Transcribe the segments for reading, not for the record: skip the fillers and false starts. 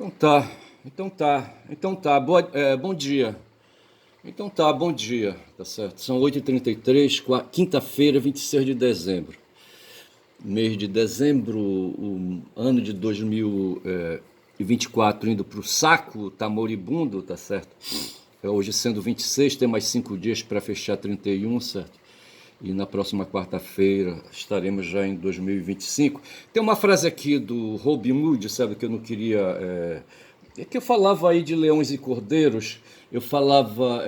Então tá, então tá, bom dia. Então tá, bom dia, tá certo? São 8h33, quinta-feira, 26 de dezembro. Mês de dezembro, o ano de 2024 indo pro saco, tá moribundo, tá certo? Hoje sendo 26, tem mais 5 dias para fechar 31, certo? E na próxima quarta-feira estaremos já em 2025. Tem uma frase aqui do Robin Hood, sabe, que eu não queria. É que eu falava aí de leões e cordeiros, eu falava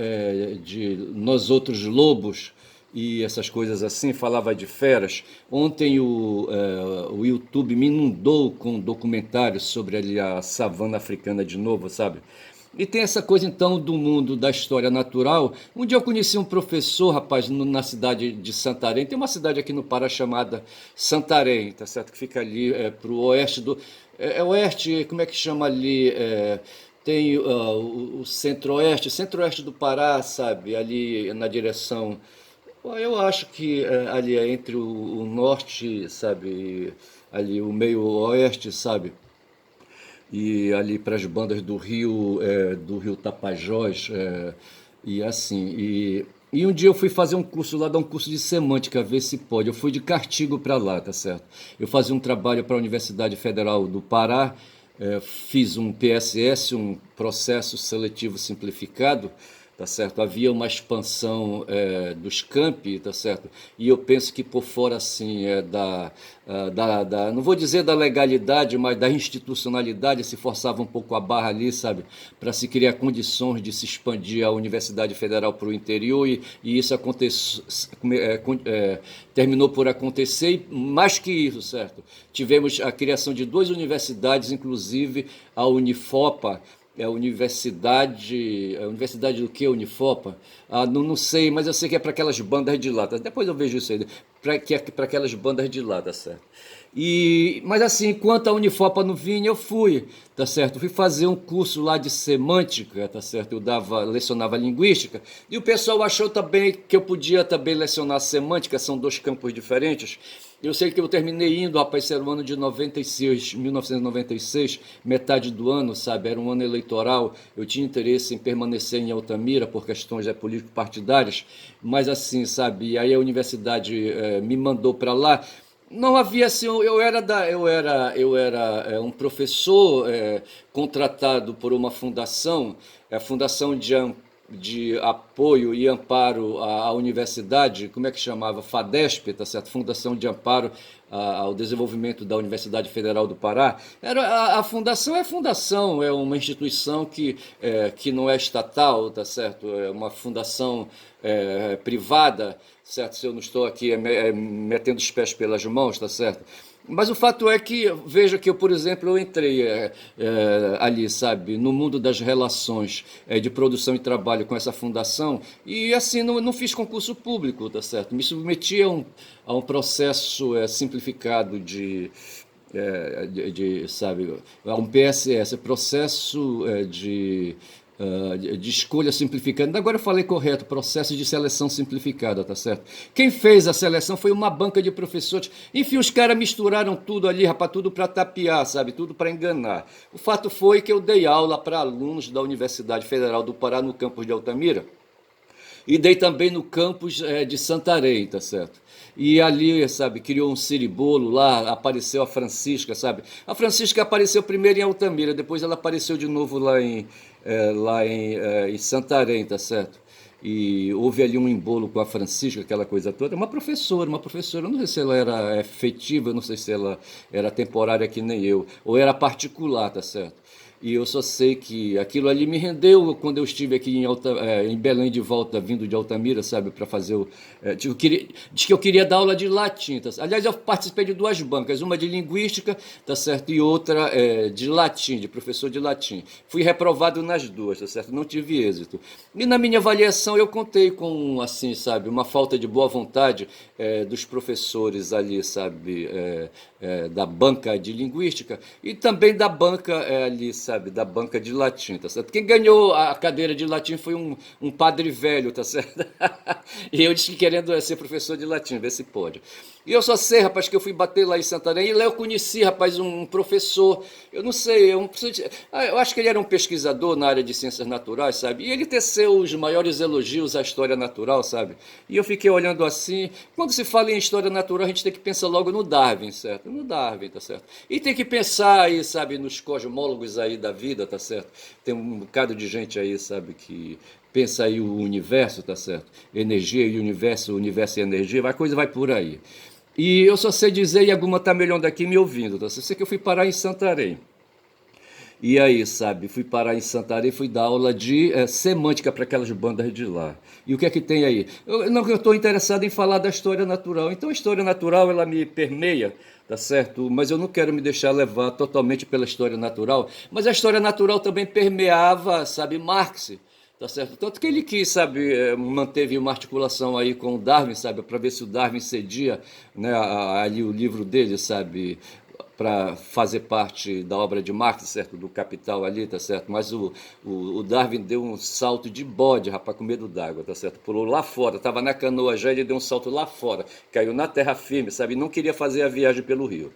de nós outros lobos e essas coisas assim, falava de feras. Ontem o YouTube me inundou com documentários sobre ali a savana africana de novo, sabe? E tem essa coisa então do mundo da história natural. Um dia eu conheci um professor, rapaz, na cidade de Santarém. Tem uma cidade aqui no Pará chamada Santarém, tá certo? Que fica ali pro oeste do. Oeste, como é que chama ali? Tem o centro-oeste, centro-oeste do Pará, sabe? Ali na direção. Eu acho que ali é entre o norte, sabe? Ali o meio oeste, sabe? E ali para as bandas do rio Tapajós, e assim. E um dia eu fui fazer um curso lá, dar um curso de semântica, ver se pode. Eu fui de castigo para lá, tá certo? Eu fazia um trabalho para a Universidade Federal do Pará, fiz um PSS, um processo seletivo simplificado, tá certo? Havia uma expansão dos campi, tá certo? E eu penso que por fora assim não vou dizer da legalidade, mas da institucionalidade se forçava um pouco a barra ali, sabe, para se criar condições de se expandir a Universidade Federal para o interior e isso terminou por acontecer. E mais que isso, certo? Tivemos a criação de duas universidades, inclusive a Unifopa. É a universidade. A universidade do que, Unifopa? Não sei, mas eu sei que é para aquelas bandas de lá. Tá? Depois eu vejo isso aí. Para aquelas bandas de lá, tá certo? Mas assim, enquanto a Unifopa não vinha, eu fui, tá certo? Fui fazer um curso lá de semântica, tá certo? Lecionava linguística, e o pessoal achou também que eu podia também lecionar semântica, são dois campos diferentes. Eu sei que eu terminei indo, rapaz, era o ano de 96, 1996, metade do ano, sabe? Era um ano eleitoral. Eu tinha interesse em permanecer em Altamira por questões político-partidárias, mas assim, sabe? E aí a universidade me mandou para lá. Não havia assim, eu era um professor contratado por uma fundação, a Fundação de Apoio e Amparo à Universidade, como é que chamava? FADESP, tá certo? Fundação de Amparo ao Desenvolvimento da Universidade Federal do Pará. A fundação, é uma instituição que não é estatal, tá certo? É uma fundação privada, certo? Se eu não estou aqui metendo os pés pelas mãos, tá certo? Mas o fato é que, veja que eu, por exemplo, eu entrei ali, sabe, no mundo das relações de produção e trabalho com essa fundação e, assim, não fiz concurso público, tá certo? Me submeti a um processo simplificado sabe, a um PSS, processo de escolha simplificada. Agora eu falei correto, processo de seleção simplificada, tá certo? Quem fez a seleção foi uma banca de professores. Enfim, os caras misturaram tudo ali, rapaz, tudo para tapear, sabe? Tudo para enganar. O fato foi que eu dei aula para alunos da Universidade Federal do Pará no campus de Altamira e dei também no campus de Santarém, tá certo? E ali, sabe, criou um ciribolo lá, apareceu a Francisca, sabe? A Francisca apareceu primeiro em Altamira, depois ela apareceu de novo em Santarém, tá certo? E houve ali um embolo com a Francisca, aquela coisa toda. Uma professora, eu não sei se ela era efetiva, eu não sei se ela era temporária que nem eu, ou era particular, tá certo? E eu só sei que aquilo ali me rendeu quando eu estive aqui em Belém de volta, vindo de Altamira, sabe, para fazer diz que eu queria dar aula de latim. Tá? Aliás, eu participei de duas bancas, uma de linguística, tá certo, e outra de latim, de professor de latim. Fui reprovado nas duas, tá certo, não tive êxito. E na minha avaliação eu contei com, assim, sabe, uma falta de boa vontade dos professores ali, sabe, da banca de linguística e também da banca ali, sabe, sabe, da banca de latim, tá certo? Quem ganhou a cadeira de latim foi um padre velho, tá certo? E eu disse que querendo ser professor de latim, ver se pode. E eu só sei, rapaz, que eu fui bater lá em Santarém, e lá eu conheci, rapaz, um professor, eu não sei, eu acho que ele era um pesquisador na área de ciências naturais, sabe? E ele teceu os maiores elogios à história natural, sabe? E eu fiquei olhando assim, quando se fala em história natural, a gente tem que pensar logo no Darwin, certo? No Darwin, tá certo? E tem que pensar aí, sabe, nos cosmólogos aí da vida, tá certo? Tem um bocado de gente aí, sabe, que pensa aí o universo, tá certo? Energia e universo, universo e energia, a coisa vai por aí. E eu só sei dizer, e a Guma tá melhor daqui me ouvindo, tá? Só sei que eu fui parar em Santarém. E aí, sabe, fui parar em Santarém, fui dar aula de semântica para aquelas bandas de lá. E o que é que tem aí? Eu estou interessado em falar da história natural. Então a história natural, ela me permeia, tá certo? Mas eu não quero me deixar levar totalmente pela história natural. Mas a história natural também permeava, sabe, Marx. Tá certo? Tanto que ele quis, sabe, manteve uma articulação aí com o Darwin, sabe, para ver se o Darwin cedia, né, ali o livro dele, sabe, para fazer parte da obra de Marx, certo, do Capital ali, tá certo? Mas o Darwin deu um salto de bode, rapaz, com medo d'água, tá certo? Pulou lá fora, estava na canoa já, ele deu um salto lá fora, caiu na terra firme, sabe, e não queria fazer a viagem pelo rio.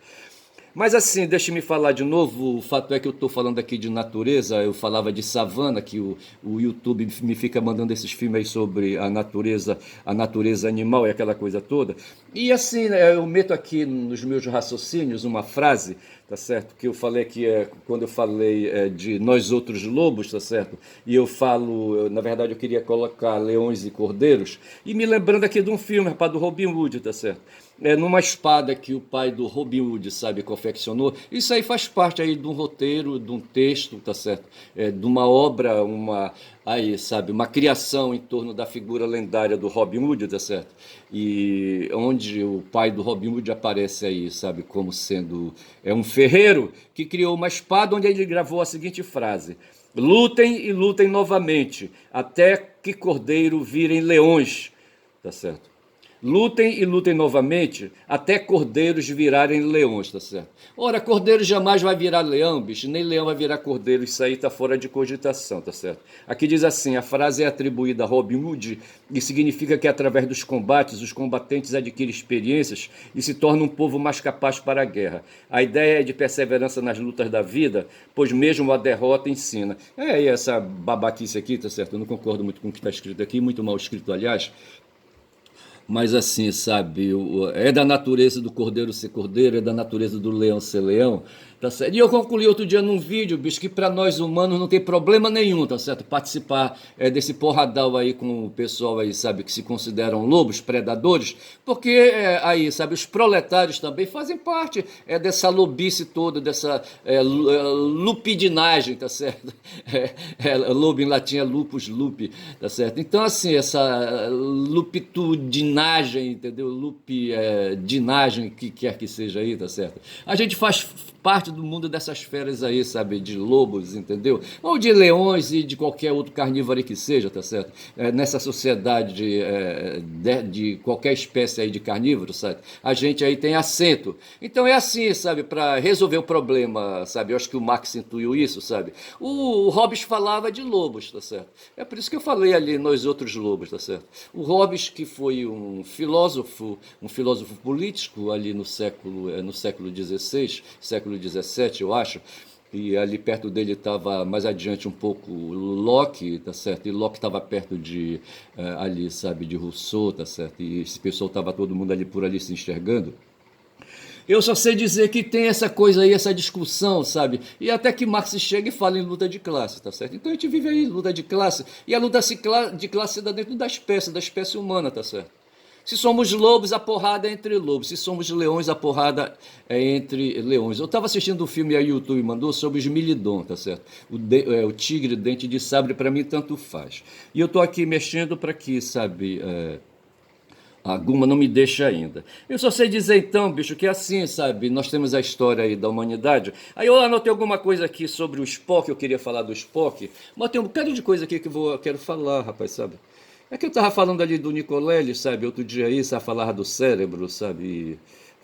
Mas assim, deixe-me falar de novo. O fato é que eu estou falando aqui de natureza. Eu falava de savana, que o YouTube me fica mandando esses filmes aí sobre a natureza animal e aquela coisa toda. E assim, né, eu meto aqui nos meus raciocínios uma frase, tá certo? Que eu falei que quando eu falei de nós outros lobos, tá certo? E eu falo, na verdade eu queria colocar leões e cordeiros. E me lembrando aqui de um filme, rapaz, do Robin Hood, tá certo? Numa espada que o pai do Robin Hood, sabe, confeccionou. Isso aí faz parte aí de um roteiro, de um texto, tá certo? De uma obra, aí, sabe, uma criação em torno da figura lendária do Robin Hood, tá certo? E onde o pai do Robin Hood aparece aí, sabe, como sendo um ferreiro que criou uma espada onde ele gravou a seguinte frase: lutem e lutem novamente, até que cordeiro virem leões, tá certo? Lutem e lutem novamente até cordeiros virarem leões, tá certo? Ora, cordeiro jamais vai virar leão, bicho, nem leão vai virar cordeiro, isso aí tá fora de cogitação, tá certo? Aqui diz assim, a frase é atribuída a Robin Hood e significa que através dos combates, os combatentes adquirem experiências e se tornam um povo mais capaz para a guerra. A ideia é de perseverança nas lutas da vida, pois mesmo a derrota ensina. E essa babaquice aqui, tá certo? Eu não concordo muito com o que está escrito aqui, muito mal escrito, aliás. Mas assim, sabe, é da natureza do cordeiro ser cordeiro, é da natureza do leão ser leão, tá certo? E eu concluí outro dia num vídeo, bicho, que para nós humanos não tem problema nenhum, tá certo? Participar desse porradão aí com o pessoal aí, sabe, que se consideram lobos, predadores, porque aí, sabe, os proletários também fazem parte dessa lobice toda, dessa lupidinagem, tá certo? Lobo em latim é lupus, lupi, tá certo? Então, assim, essa lupitudinagem, entendeu? Lupidinagem, que quer que seja aí, tá certo? A gente faz parte do mundo dessas feras aí, sabe? De lobos, entendeu? Ou de leões e de qualquer outro carnívoro que seja, tá certo? Nessa sociedade de qualquer espécie aí de carnívoro, sabe? A gente aí tem assento. Então é assim, sabe? Para resolver o problema, sabe? Eu acho que o Marx intuiu isso, sabe? O Hobbes falava de lobos, tá certo? É por isso que eu falei ali, nós outros lobos, tá certo? O Hobbes, que foi um filósofo político ali no século XVI, século XVII, eu acho, e ali perto dele estava mais adiante um pouco Locke, tá certo? E Locke estava perto ali, sabe, de Rousseau, tá certo? E esse pessoal estava todo mundo ali por ali se enxergando. Eu só sei dizer que tem essa coisa aí, essa discussão, sabe? E até que Marx chega e fala em luta de classe, tá certo? Então a gente vive aí luta de classe, e a luta de classe se dá dentro da espécie humana, tá certo? Se somos lobos, a porrada é entre lobos. Se somos leões, a porrada é entre leões. Eu estava assistindo um filme, a YouTube mandou, sobre os Milidon, tá certo? O tigre, dente de sabre, para mim, tanto faz. E eu estou aqui mexendo para que, sabe... A Guma não me deixa ainda. Eu só sei dizer então, bicho, que é assim, sabe? Nós temos a história aí da humanidade. Aí eu anotei alguma coisa aqui sobre o Spock, eu queria falar do Spock, mas tem um bocado de coisa aqui que eu quero falar, rapaz, sabe? É que eu tava falando ali do Nicolelli, sabe? Outro dia aí, sabe? Falava do cérebro, sabe?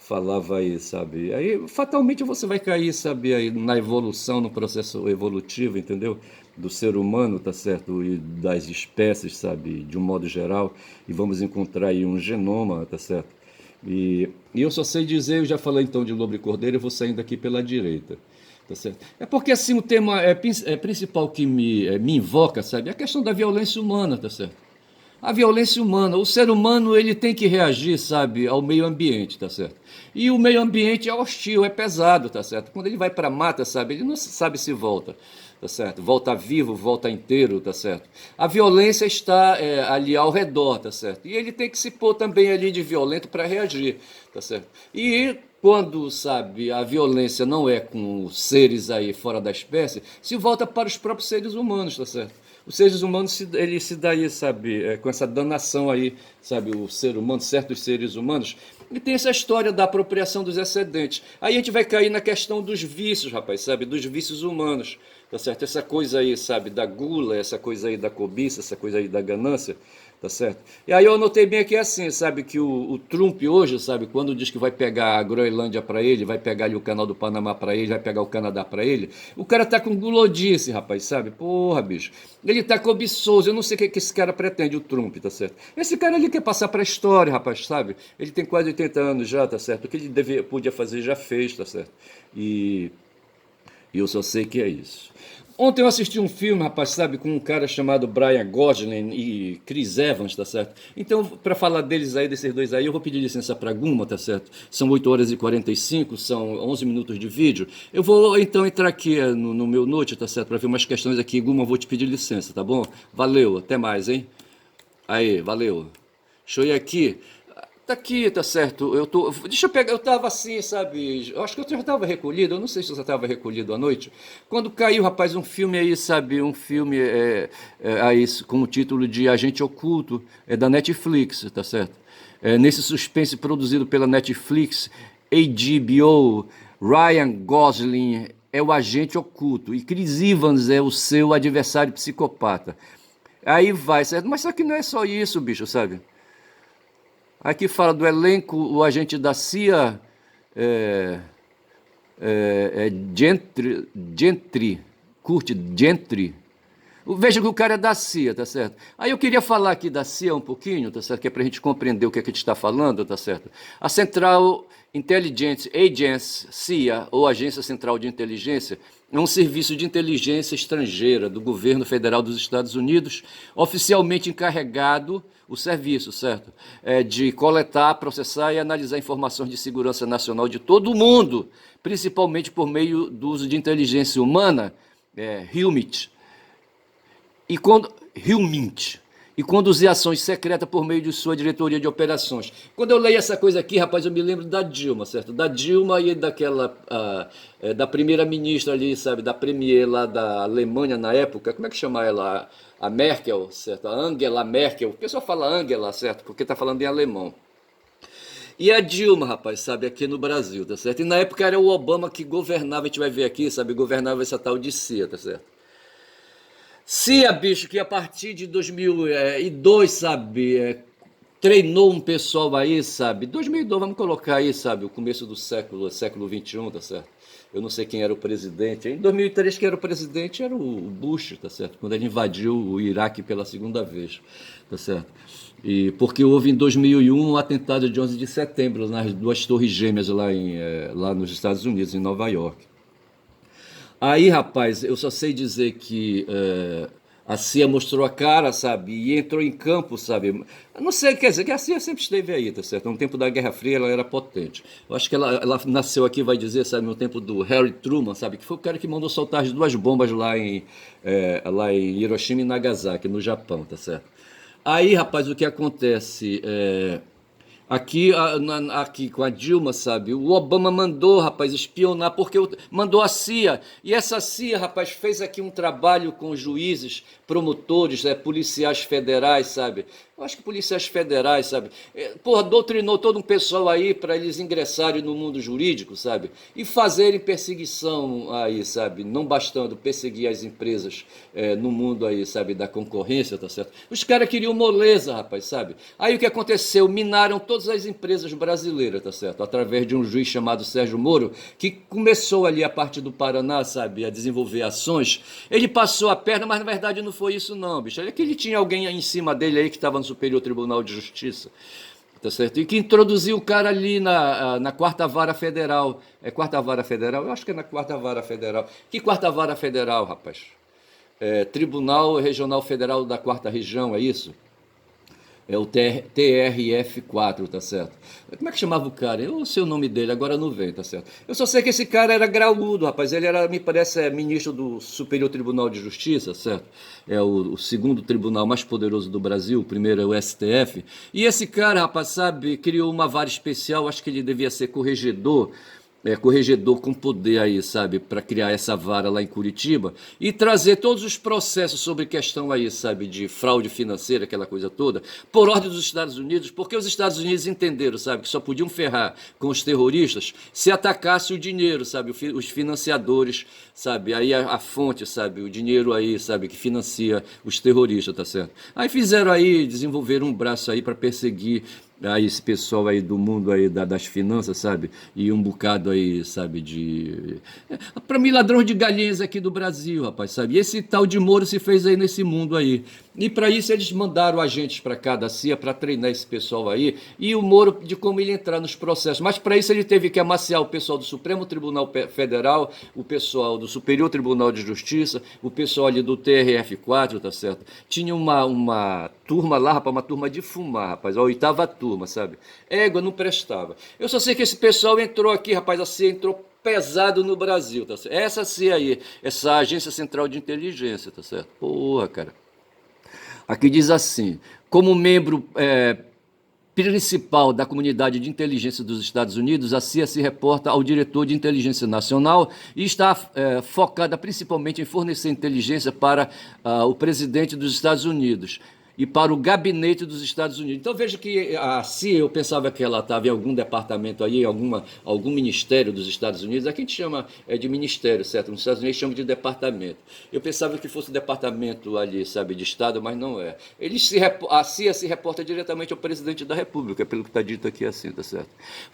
falava aí, sabe? Aí fatalmente você vai cair, sabe, aí na evolução, no processo evolutivo, entendeu? Do ser humano, tá certo? E das espécies, sabe, de um modo geral, e vamos encontrar aí um genoma, tá certo? E eu só sei dizer, eu já falei então de lobo e cordeiro, eu vou saindo aqui pela direita. Tá certo? É porque assim o tema principal que me invoca, sabe, é a questão da violência humana, tá certo? A violência humana, o ser humano ele tem que reagir, sabe, ao meio ambiente, tá certo? E o meio ambiente é hostil, é pesado, tá certo? Quando ele vai para a mata, sabe, ele não sabe se volta, tá certo? Volta vivo, volta inteiro, tá certo? A violência está ali ao redor, tá certo? E ele tem que se pôr também ali de violento para reagir, tá certo? E quando, sabe, a violência não é com seres aí fora da espécie, se volta para os próprios seres humanos, tá certo? Os seres humanos, ele se daí, sabe, com essa danação aí, sabe, o ser humano, certos seres humanos, e tem essa história da apropriação dos excedentes. Aí a gente vai cair na questão dos vícios, rapaz, sabe, dos vícios humanos, tá certo? Essa coisa aí, sabe, da gula, essa coisa aí da cobiça, essa coisa aí da ganância, tá certo? E aí eu anotei bem aqui assim, sabe, que o Trump hoje, sabe, quando diz que vai pegar a Groenlândia para ele, vai pegar ali o canal do Panamá para ele, vai pegar o Canadá para ele, o cara tá com gulodice, rapaz, sabe? Porra, bicho. Ele tá cobiçoso, eu não sei o que esse cara pretende, o Trump, tá certo? Esse cara ali quer passar pra história, rapaz, sabe? Ele tem quase 80 anos já, tá certo? O que ele podia fazer já fez, tá certo? E eu só sei que é isso. Ontem eu assisti um filme, rapaz, sabe, com um cara chamado Brian Gosling e Chris Evans, tá certo? Então, para falar deles aí, desses dois aí, eu vou pedir licença para Guma, tá certo? São 8 horas e 45, são 11 minutos de vídeo. Eu vou então entrar aqui no meu note, tá certo? Para ver umas questões aqui. Guma, eu vou te pedir licença, tá bom? Valeu, até mais, hein? Aí, valeu. Deixa eu ir aqui. Tá aqui, tá certo. Deixa eu pegar. Eu tava assim, sabe? Eu acho que eu já tava recolhido. Eu não sei se eu já tava recolhido à noite. Quando caiu, rapaz, um filme aí, sabe? Um filme aí com o título de Agente Oculto, da Netflix, tá certo? Nesse suspense produzido pela Netflix, HBO, Ryan Gosling é o agente oculto e Chris Evans é o seu adversário psicopata. Aí vai, certo? Mas só que não é só isso, bicho, sabe? Aqui fala do elenco, o agente da CIA é, Gentry, Kurt Gentry. Veja que o cara é da CIA, tá certo? Aí eu queria falar aqui da CIA um pouquinho, tá certo? Que é pra gente compreender o que é que a gente está falando, tá certo? A Central Intelligence Agency, CIA, ou Agência Central de Inteligência, é um serviço de inteligência estrangeira do governo federal dos Estados Unidos, oficialmente encarregado, o serviço, certo? De coletar, processar e analisar informações de segurança nacional de todo o mundo, principalmente por meio do uso de inteligência humana, HUMINT, e quando Hilmint e conduzir ações secretas por meio de sua diretoria de operações. Quando eu leio essa coisa aqui, rapaz, eu me lembro da Dilma, certo? Da Dilma e daquela da primeira-ministra ali, sabe, da premier lá da Alemanha na época. Como é que chama ela? A Merkel, certo? A Angela Merkel. O pessoal fala Angela, certo? Porque tá falando em alemão. E a Dilma, rapaz, sabe, aqui no Brasil, tá certo? E na época era o Obama que governava, a gente vai ver aqui, sabe, governava essa tal de CIA, tá certo? CIA, bicho, que a partir de 2002, sabe, treinou um pessoal aí, sabe, 2002, vamos colocar aí, sabe, o começo do século 21, tá certo? Eu não sei quem era o presidente. Em 2003, quem era o presidente era o Bush, tá certo? Quando ele invadiu o Iraque pela segunda vez, tá certo? E porque houve em 2001 um atentado de 11 de setembro nas duas torres gêmeas lá nos Estados Unidos, em Nova York. Aí, rapaz, eu só sei dizer que a CIA mostrou a cara, sabe? E entrou em campo, sabe? Eu não sei, quer dizer, que a CIA sempre esteve aí, tá certo? No tempo da Guerra Fria ela era potente. Eu acho que ela nasceu aqui, vai dizer, sabe, no tempo do Harry Truman, sabe? Que foi o cara que mandou soltar as duas bombas lá em Hiroshima e Nagasaki, no Japão, tá certo? Aí, rapaz, o que acontece? Aqui com a Dilma, sabe? O Obama mandou, rapaz, espionar, porque mandou a CIA. E essa CIA, rapaz, fez aqui um trabalho com juízes, promotores, policiais federais, sabe? Eu acho que policiais federais, sabe? Porra, doutrinou todo um pessoal aí para eles ingressarem no mundo jurídico, sabe? E fazerem perseguição aí, sabe? Não bastando perseguir as empresas no mundo aí, sabe? Da concorrência, tá certo? Os caras queriam moleza, rapaz, sabe? Aí o que aconteceu? Minaram todas todas as empresas brasileiras, tá certo? Através de um juiz chamado Sérgio Moro, que começou ali a partir do Paraná, sabe, a desenvolver ações. Ele passou a perna, mas na verdade não foi isso não, bicho. É que ele tinha alguém aí em cima dele aí que estava no Superior Tribunal de Justiça, tá certo? E que introduziu o cara ali na Quarta Vara Federal. É Quarta Vara Federal? Eu acho que é na Quarta Vara Federal. Que Quarta Vara Federal, rapaz? Tribunal Regional Federal da Quarta Região, é isso? É o TRF4, tá certo? Como é que chamava o cara? Eu não sei o nome dele, agora não vem, tá certo? Eu só sei que esse cara era graúdo, rapaz. Ele era, me parece, ministro do Superior Tribunal de Justiça, certo? É o segundo tribunal mais poderoso do Brasil, o primeiro é o STF. E esse cara, rapaz, sabe, criou uma vara especial, acho que ele devia ser corregedor com poder aí, sabe, para criar essa vara lá em Curitiba e trazer todos os processos sobre questão aí, sabe, de fraude financeira, aquela coisa toda, por ordem dos Estados Unidos, porque os Estados Unidos entenderam, sabe, que só podiam ferrar com os terroristas se atacasse o dinheiro, sabe, os financiadores, sabe, aí a fonte, sabe, o dinheiro aí, sabe, que financia os terroristas, tá certo? Aí fizeram aí, desenvolveram um braço aí para perseguir aí esse pessoal aí do mundo aí das finanças, sabe? E um bocado aí, sabe, para mim, ladrão de galinhas aqui do Brasil, rapaz, sabe? E esse tal de Moro se fez aí nesse mundo aí. E para isso eles mandaram agentes para cá da CIA para treinar esse pessoal aí. E o Moro, de como ele entrar nos processos. Mas para isso ele teve que amaciar o pessoal do Supremo Tribunal Federal, o pessoal do Superior Tribunal de Justiça, o pessoal ali do TRF4, tá certo? Tinha uma turma lá, rapaz, uma turma de fumar, rapaz, a oitava turma, sabe? Égua não prestava. Eu só sei que esse pessoal entrou aqui, rapaz, a CIA entrou pesado no Brasil, tá certo? Essa CIA aí, essa Agência Central de Inteligência, tá certo? Porra, cara. Aqui diz assim, como membro principal da comunidade de inteligência dos Estados Unidos, a CIA se reporta ao diretor de inteligência nacional e está focada principalmente em fornecer inteligência para o presidente dos Estados Unidos e para o gabinete dos Estados Unidos. Então veja que a CIA, eu pensava que ela estava em algum departamento aí, algum ministério dos Estados Unidos. Aqui a gente chama de ministério, certo? Nos Estados Unidos chama de departamento. Eu pensava que fosse departamento ali, sabe, de Estado, mas não é. A CIA se reporta diretamente ao presidente da República, pelo que está dito aqui assim, tá certo?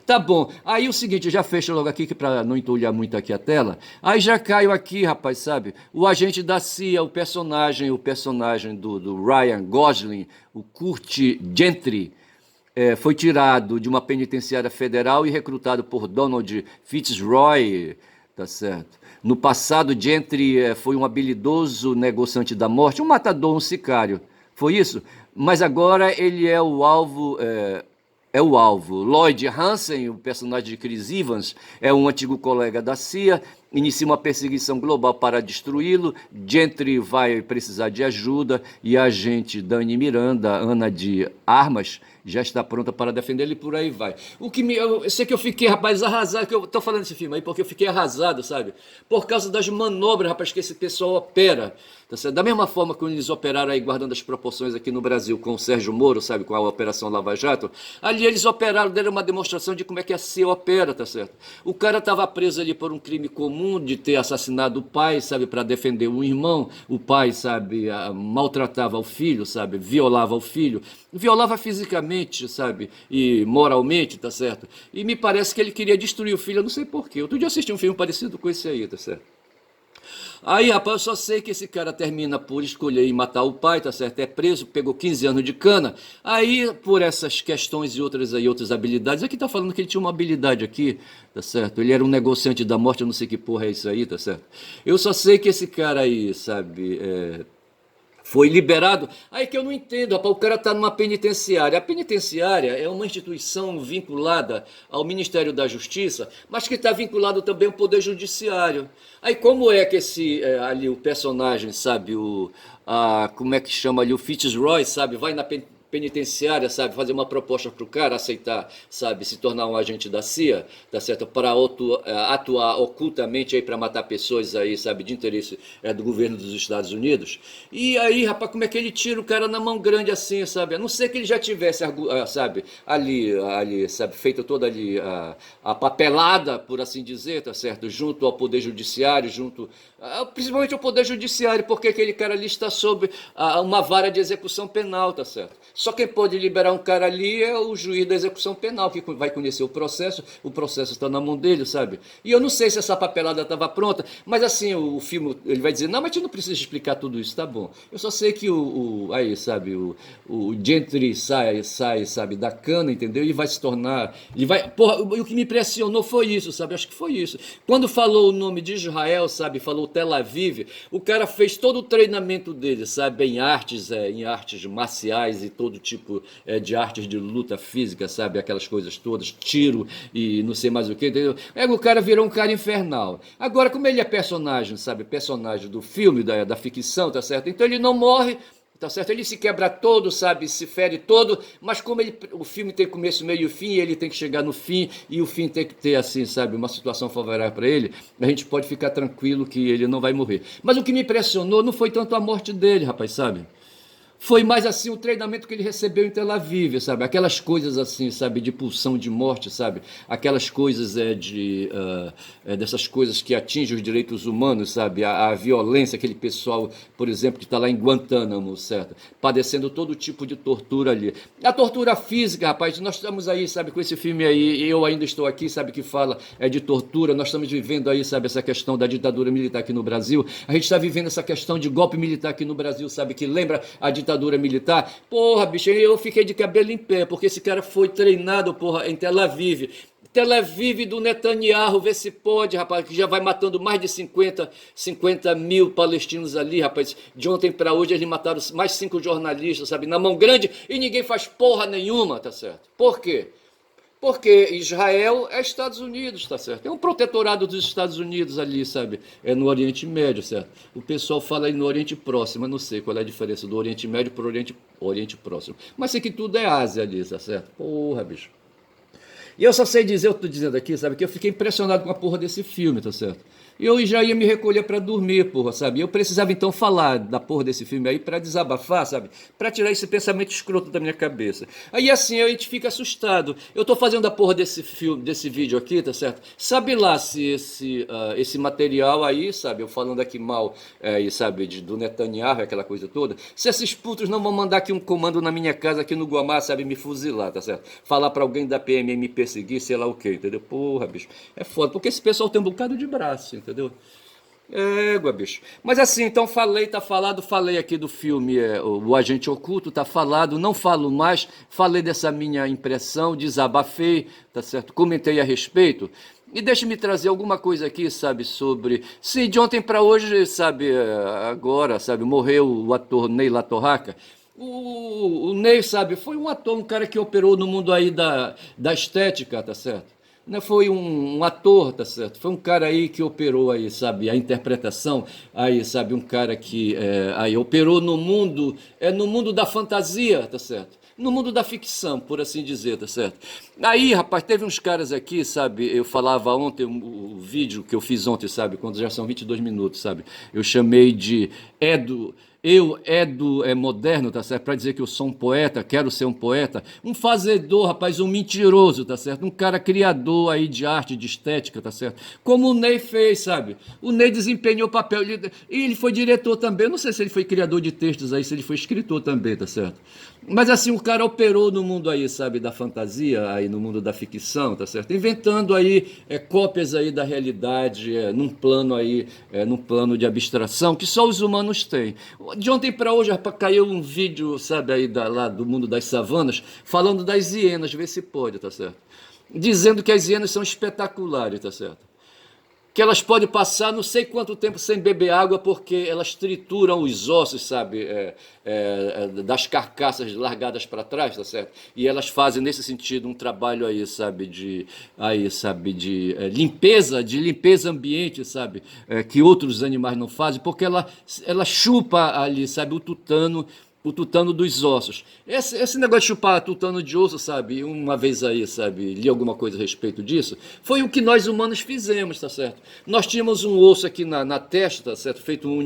Tá bom. Aí o seguinte, eu já fecho logo aqui, que para não entulhar muito aqui a tela. Aí já caiu aqui, rapaz, sabe? O agente da CIA, o personagem do Ryan Gosling, o Kurt Gentry, foi tirado de uma penitenciária federal e recrutado por Donald Fitzroy, tá certo? No passado, Gentry foi um habilidoso negociante da morte, um matador, um sicário. Foi isso? Mas agora ele é o alvo. Lloyd Hansen, o personagem de Chris Evans, é um antigo colega da CIA, inicia uma perseguição global para destruí-lo. Gentry vai precisar de ajuda e a agente Dani Miranda, Ana de Armas, já está pronta para defender ele, por aí vai. Eu sei que eu fiquei, rapaz, arrasado, que eu tô falando desse filme aí porque eu fiquei arrasado, sabe? Por causa das manobras, rapaz, que esse pessoal opera. Tá certo? Da mesma forma que eles operaram aí, guardando as proporções aqui no Brasil com o Sérgio Moro, sabe, com a Operação Lava Jato, ali eles operaram, deram uma demonstração de como é que a CIA opera, tá certo? O cara estava preso ali por um crime comum de ter assassinado o pai, sabe, para defender um irmão. O pai, sabe, maltratava o filho, sabe, violava o filho, violava fisicamente, sabe, e moralmente, tá certo? E me parece que ele queria destruir o filho, eu não sei porquê. Outro dia eu assisti um filme parecido com esse aí, tá certo? Aí, rapaz, eu só sei que esse cara termina por escolher e matar o pai, tá certo? É preso, pegou 15 anos de cana. Aí, por essas questões e outras habilidades, aqui tá falando que ele tinha uma habilidade aqui, tá certo? Ele era um negociante da morte, eu não sei que porra é isso aí, tá certo? Eu só sei que esse cara aí, sabe, foi liberado. Aí que eu não entendo, rapaz, o cara está numa penitenciária. A penitenciária é uma instituição vinculada ao Ministério da Justiça, mas que está vinculado também ao Poder Judiciário. Aí como é que ali o personagem, sabe, como é que chama ali, o Fitzroy, sabe, vai na penitenciária, sabe, fazer uma proposta para o cara aceitar, sabe, se tornar um agente da CIA, tá certo, para atuar ocultamente aí para matar pessoas aí, sabe, de interesse do governo dos Estados Unidos. E aí, rapaz, como é que ele tira o cara na mão grande assim, sabe? A não ser que ele já tivesse, sabe, ali, sabe, feito toda ali a papelada, por assim dizer, tá certo, junto ao Poder Judiciário, principalmente ao Poder Judiciário, porque aquele cara ali está sob uma vara de execução penal, tá certo? Só quem pode liberar um cara ali é o juiz da execução penal, que vai conhecer o processo está na mão dele, sabe? E eu não sei se essa papelada estava pronta, mas assim, o filme, ele vai dizer, não, mas a gente não precisa explicar tudo isso, tá bom. Eu só sei que aí, sabe, o Gentry sai, sabe, da cana, entendeu? E vai se tornar, ele vai, porra, o que me impressionou foi isso, sabe? Acho que foi isso. Quando falou o nome de Israel, sabe, falou Tel Aviv, o cara fez todo o treinamento dele, sabe, em artes marciais e todo tipo de artes de luta física, sabe, aquelas coisas todas, tiro e não sei mais o que, entendeu? Aí o cara virou um cara infernal. Agora, como ele é personagem, sabe, personagem do filme, da ficção, tá certo? Então ele não morre, tá certo? Ele se quebra todo, sabe? Se fere todo, mas como o filme tem começo, meio e fim, ele tem que chegar no fim e o fim tem que ter, assim, sabe, uma situação favorável para ele, a gente pode ficar tranquilo que ele não vai morrer. Mas o que me impressionou não foi tanto a morte dele, rapaz, sabe? Foi mais assim o treinamento que ele recebeu em Tel Aviv, sabe? Aquelas coisas assim, sabe, de pulsão de morte, sabe? Aquelas coisas dessas coisas que atingem os direitos humanos, sabe? A violência, aquele pessoal, por exemplo, que está lá em Guantánamo, certo? Padecendo todo tipo de tortura ali. A tortura física, rapaz, nós estamos aí, sabe, com esse filme aí, eu ainda estou aqui, sabe, que fala de tortura, nós estamos vivendo aí, sabe, essa questão da ditadura militar aqui no Brasil, a gente está vivendo essa questão de golpe militar aqui no Brasil, sabe, que lembra a ditadura militar. Porra, bicho, eu fiquei de cabelo em pé, porque esse cara foi treinado, porra, em Tel Aviv. Tel Aviv do Netanyahu, vê se pode, rapaz, que já vai matando mais de 50 mil palestinos ali, rapaz. De ontem para hoje eles mataram mais 5 jornalistas, sabe, na mão grande, e ninguém faz porra nenhuma, tá certo? Por quê? Porque Israel é Estados Unidos, tá certo? É um protetorado dos Estados Unidos ali, sabe? É no Oriente Médio, certo? O pessoal fala aí no Oriente Próximo, eu não sei qual é a diferença do Oriente Médio para o Oriente Próximo. Mas sei que tudo é Ásia ali, tá certo? Porra, bicho. E eu só sei dizer, eu tô dizendo aqui, sabe, que eu fiquei impressionado com a porra desse filme, tá certo? E eu já ia me recolher para dormir, porra, sabe? Eu precisava então falar da porra desse filme aí para desabafar, sabe? Para tirar esse pensamento escroto da minha cabeça. Aí assim a gente fica assustado. Eu tô fazendo a porra desse filme, desse vídeo aqui, tá certo? Sabe lá se esse material aí, sabe? Eu falando aqui mal, sabe, do Netanyahu, aquela coisa toda. Se esses putos não vão mandar aqui um comando na minha casa aqui no Guamá, sabe? Me fuzilar, tá certo? Falar para alguém da PM me perseguir, sei lá o quê, entendeu? Porra, bicho. É foda, porque esse pessoal tem um bocado de braço, entendeu? Égua, bicho. Mas assim, então tá falado, falei aqui do filme o Agente Oculto, tá falado, não falo mais, falei dessa minha impressão, desabafei, tá certo? Comentei a respeito. E deixe-me trazer alguma coisa aqui, sabe, sobre... Sim, de ontem para hoje, sabe, agora, sabe, morreu o ator Ney Latorraca. O Ney, sabe, foi um ator, um cara que operou no mundo aí da estética, tá certo? Não foi um ator, tá certo? Foi um cara aí que operou aí, sabe, a interpretação, aí, sabe, um cara que aí operou no mundo da fantasia, tá certo? No mundo da ficção, por assim dizer, tá certo? Aí, rapaz, teve uns caras aqui, sabe, eu falava ontem, o vídeo que eu fiz ontem, sabe, quando já são 22 minutos, sabe, eu chamei de moderno, tá certo? Para dizer que eu sou um poeta, quero ser um poeta, um fazedor, rapaz, um mentiroso, tá certo? Um cara criador aí de arte, de estética, tá certo? Como o Ney fez, sabe? O Ney desempenhou o papel, e ele foi diretor também, não sei se ele foi criador de textos aí, se ele foi escritor também, tá certo? Mas assim, o cara operou no mundo aí, sabe, da fantasia, aí no mundo da ficção, tá certo? Inventando aí cópias aí da realidade, num plano de abstração que só os humanos têm. De ontem para hoje, rapaz, caiu um vídeo, sabe, aí lá do mundo das savanas, falando das hienas, vê se pode, tá certo? Dizendo que as hienas são espetaculares, tá certo? Que elas podem passar não sei quanto tempo sem beber água porque elas trituram os ossos, sabe, das carcaças largadas para trás, tá certo? E elas fazem nesse sentido um trabalho aí, sabe, de limpeza ambiente, sabe, que outros animais não fazem, porque ela chupa ali, sabe, o tutano dos ossos. Esse negócio de chupar tutano de osso, sabe, uma vez aí, sabe, li alguma coisa a respeito disso, foi o que nós humanos fizemos, tá certo? Nós tínhamos um osso aqui na testa, tá certo, feito um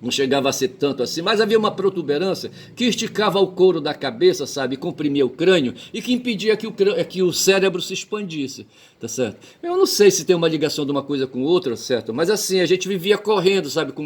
não chegava a ser tanto assim, mas havia uma protuberância que esticava o couro da cabeça, sabe, comprimia o crânio e que impedia que o cérebro se expandisse, tá certo? Eu não sei se tem uma ligação de uma coisa com outra, certo? Mas assim, a gente vivia correndo, sabe, com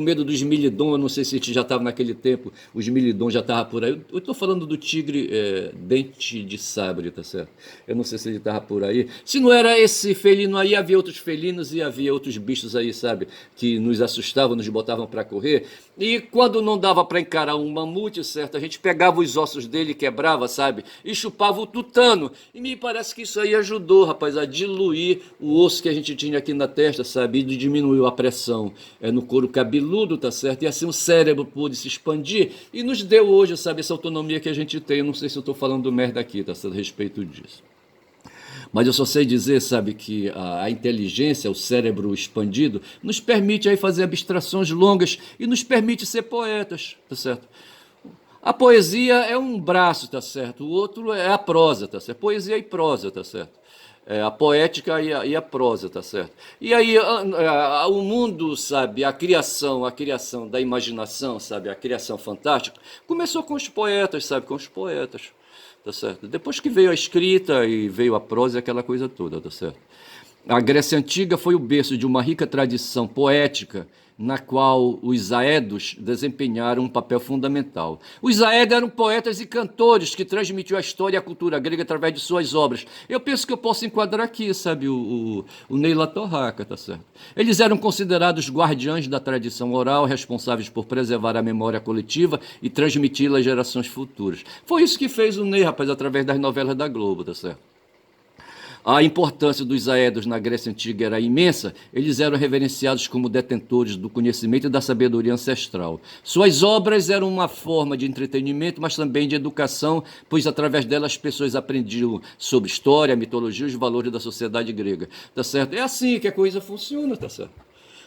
medo dos milidons, eu não sei se a gente já estava naquele tempo, os milidons já estavam por aí. Eu estou falando do tigre dente de sabre, tá certo? Eu não sei se ele estava por aí. Se não era esse felino aí, havia outros felinos e havia outros bichos aí, sabe, que nos assustavam, nos botavam para correr. E quando não dava para encarar um mamute, certo, a gente pegava os ossos dele, quebrava, sabe, e chupava o tutano. E me parece que isso aí ajudou, rapaz, a diluir o osso que a gente tinha aqui na testa, sabe, e diminuiu a pressão no couro cabeludo, tá certo? E assim o cérebro pôde se expandir e nos deu hoje, sabe, essa autonomia que a gente tem. Eu não sei se eu estou falando merda aqui, tá certo, a respeito disso. Mas eu só sei dizer, sabe, que a inteligência, o cérebro expandido, nos permite aí fazer abstrações longas e nos permite ser poetas, tá certo? A poesia é um braço, tá certo? O outro é a prosa, tá certo? Poesia e prosa, tá certo? A poética e a prosa, tá certo? E aí o mundo, sabe, a criação da imaginação, sabe, a criação fantástica, começou com os poetas, sabe, com os poetas. Tá certo? Depois que veio a escrita e veio a prosa e aquela coisa toda, tá certo? A Grécia Antiga foi o berço de uma rica tradição poética na qual os aedos desempenharam um papel fundamental. Os aedos eram poetas e cantores que transmitiam a história e a cultura grega através de suas obras. Eu penso que eu posso enquadrar aqui, sabe, o Neila Torraca, tá certo? Eles eram considerados guardiães da tradição oral, responsáveis por preservar a memória coletiva e transmiti-la às gerações futuras. Foi isso que fez o Ney, rapaz, através das novelas da Globo, tá certo? A importância dos aedos na Grécia Antiga era imensa, eles eram reverenciados como detentores do conhecimento e da sabedoria ancestral. Suas obras eram uma forma de entretenimento, mas também de educação, pois através delas as pessoas aprendiam sobre história, mitologia e os valores da sociedade grega. Tá certo? É assim que a coisa funciona, tá certo?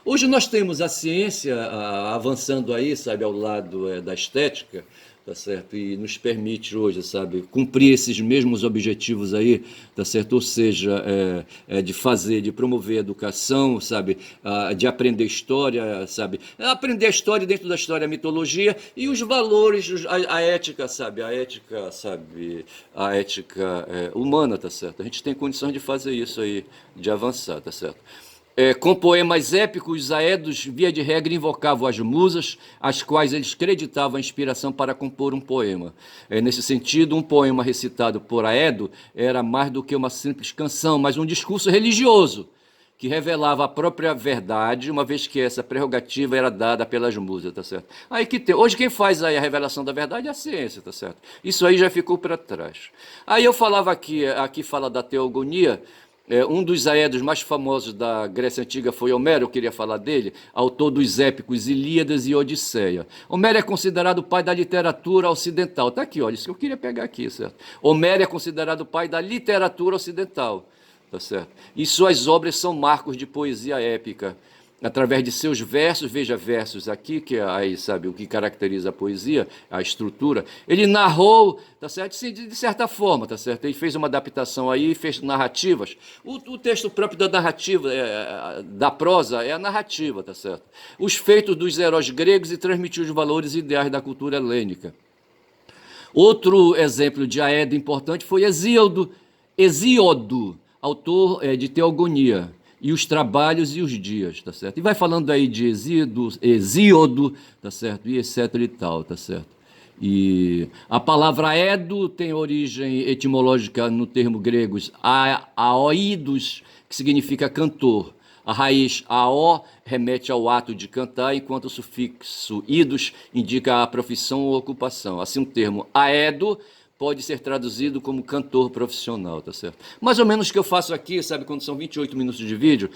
Hoje nós temos a ciência avançando aí, sabe, ao lado da estética, tá certo? E nos permite hoje, sabe, cumprir esses mesmos objetivos aí, tá certo? Ou seja, de promover a educação, sabe, de aprender história, sabe, aprender a história dentro da história, a mitologia e os valores, a ética, sabe, a ética humana, tá certo? A gente tem condições de fazer isso aí, de avançar, tá certo? Com poemas épicos, os aedos, via de regra, invocavam as musas, as quais eles creditavam a inspiração para compor um poema. Nesse sentido, um poema recitado por aedo era mais do que uma simples canção, mas um discurso religioso, que revelava a própria verdade, uma vez que essa prerrogativa era dada pelas musas, tá certo? Aí que tem. Hoje quem faz aí a revelação da verdade é a ciência, tá certo? Isso aí já ficou para trás. Aí eu falava aqui fala da teogonia. Um dos aedos mais famosos da Grécia Antiga foi Homero, eu queria falar dele, autor dos épicos Ilíadas e Odisseia. Homero é considerado o pai da literatura ocidental. Está aqui, olha, isso que eu queria pegar aqui, certo? Homero é considerado o pai da literatura ocidental, tá certo? E suas obras são marcos de poesia épica. Através de seus versos, veja versos aqui, que aí sabe o que caracteriza a poesia, a estrutura. Ele narrou, tá certo? Sim, de certa forma, tá certo? Ele fez uma adaptação aí, fez narrativas. O texto próprio da narrativa, da prosa, é a narrativa, tá certo? Os feitos dos heróis gregos e transmitiu os valores e ideais da cultura helênica. Outro exemplo de aedo importante foi Hesíodo, autor de Teogonia. E os trabalhos e os dias, tá certo? E vai falando aí de Hesíodo, tá certo? E etc e tal, tá certo? E a palavra edo tem origem etimológica no termo grego aoidos, que significa cantor. A raiz aó remete ao ato de cantar, enquanto o sufixo idos indica a profissão ou ocupação. Assim, o termo aedo pode ser traduzido como cantor profissional, tá certo? Mais ou menos o que eu faço aqui, sabe, quando são 28 minutos de vídeo,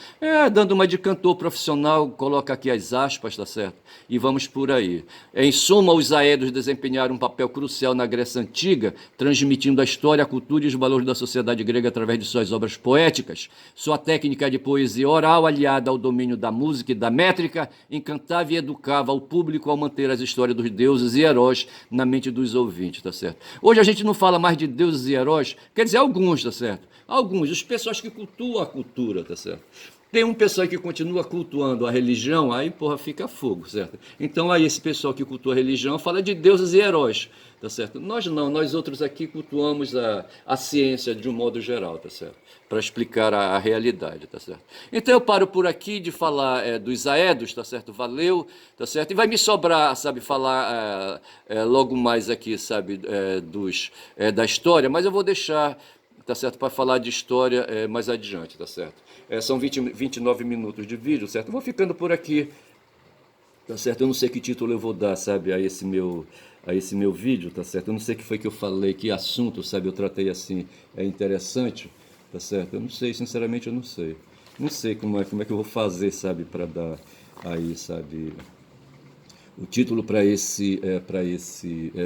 dando uma de cantor profissional, coloca aqui as aspas, tá certo? E vamos por aí. Em suma, os aedos desempenharam um papel crucial na Grécia Antiga, transmitindo a história, a cultura e os valores da sociedade grega através de suas obras poéticas. Sua técnica de poesia oral, aliada ao domínio da música e da métrica, encantava e educava o público ao manter as histórias dos deuses e heróis na mente dos ouvintes, tá certo? Hoje a gente não fala mais de deuses e heróis, quer dizer, alguns, tá certo? Alguns, as pessoas que cultuam a cultura, tá certo? Tem um pessoal que continua cultuando a religião, aí, porra, fica fogo, certo? Então, aí, esse pessoal que cultua a religião fala de deuses e heróis, tá certo? Nós não, nós outros aqui cultuamos a ciência de um modo geral, tá certo? Para explicar a realidade, tá certo? Então, eu paro por aqui de falar dos aedos, tá certo? Valeu, tá certo? E vai me sobrar, sabe, falar logo mais aqui, sabe, da história, mas eu vou deixar, tá certo, para falar de história mais adiante, tá certo? São 29 minutos de vídeo, certo? Eu vou ficando por aqui, tá certo? Eu não sei que título eu vou dar, sabe, a esse meu vídeo, tá certo? Eu não sei o que foi que eu falei, que assunto, sabe, eu tratei assim, é interessante, tá certo? Eu não sei, sinceramente eu não sei. Não sei como é que eu vou fazer, sabe, para dar aí, sabe, o título para esse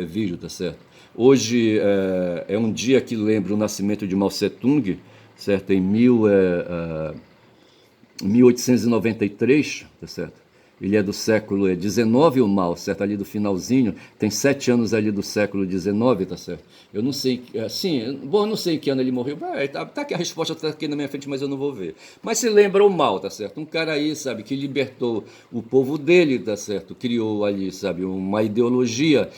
vídeo, tá certo? Hoje é um dia que lembra o nascimento de Mao Tse-tung, certo? Em 1893, tá certo? Ele é do século XIX, o Mao, certo? Ali do finalzinho, tem 7 anos ali do século XIX, tá certo? Eu não sei, sim, bom, eu não sei em que ano ele morreu. Tá aqui, a resposta está aqui na minha frente, mas eu não vou ver. Mas se lembra o Mao, tá certo? Um cara aí, sabe, que libertou o povo dele, tá certo? Criou ali, sabe, uma ideologia,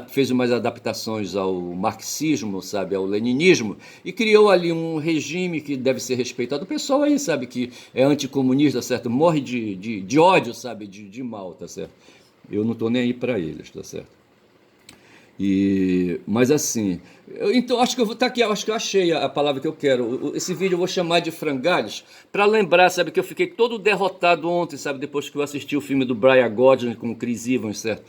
fez umas adaptações ao marxismo, sabe, ao leninismo, e criou ali um regime que deve ser respeitado. O pessoal aí, sabe, que é anticomunista, certo? Morre de ódio, sabe, de mal, tá certo? Eu não tô nem aí para eles, tá certo? Mas assim, então acho que eu vou estar aqui, acho que eu achei a palavra que eu quero. Esse vídeo eu vou chamar de frangalhos, para lembrar, sabe, que eu fiquei todo derrotado ontem, sabe, depois que eu assisti o filme do Brian Gosling com o Chris Evans, certo?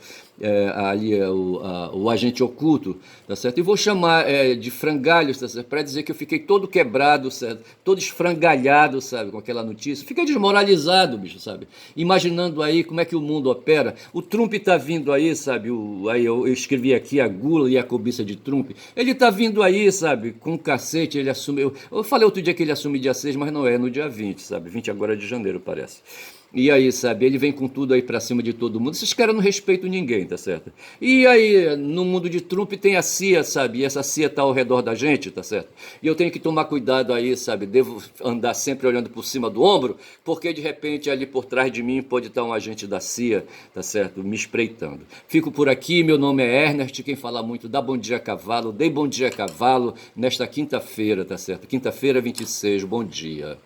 Ali é o agente oculto, tá certo? E vou chamar de frangalhos, tá certo? Para dizer que eu fiquei todo quebrado, certo? Todo esfrangalhado, sabe, com aquela notícia. Fiquei desmoralizado, bicho, sabe? Imaginando aí como é que o mundo opera. O Trump tá vindo aí, sabe? Aí eu escrevi aqui a gula e a cobiça de Trump. Ele tá vindo aí, sabe? Com um cacete, ele assume. Eu falei outro dia que ele assume dia 6, mas não é, no dia 20, sabe? 20 agora de janeiro, parece. E aí, sabe, ele vem com tudo aí pra cima de todo mundo. Esses caras não respeitam ninguém, tá certo? E aí, no mundo de Trump tem a CIA, sabe? E essa CIA tá ao redor da gente, tá certo? E eu tenho que tomar cuidado aí, sabe? Devo andar sempre olhando por cima do ombro, porque de repente ali por trás de mim pode estar um agente da CIA, tá certo? Me espreitando. Fico por aqui, meu nome é Ernest, quem fala muito dá bom dia a cavalo, dei bom dia a cavalo nesta quinta-feira, tá certo? Quinta-feira 26, bom dia.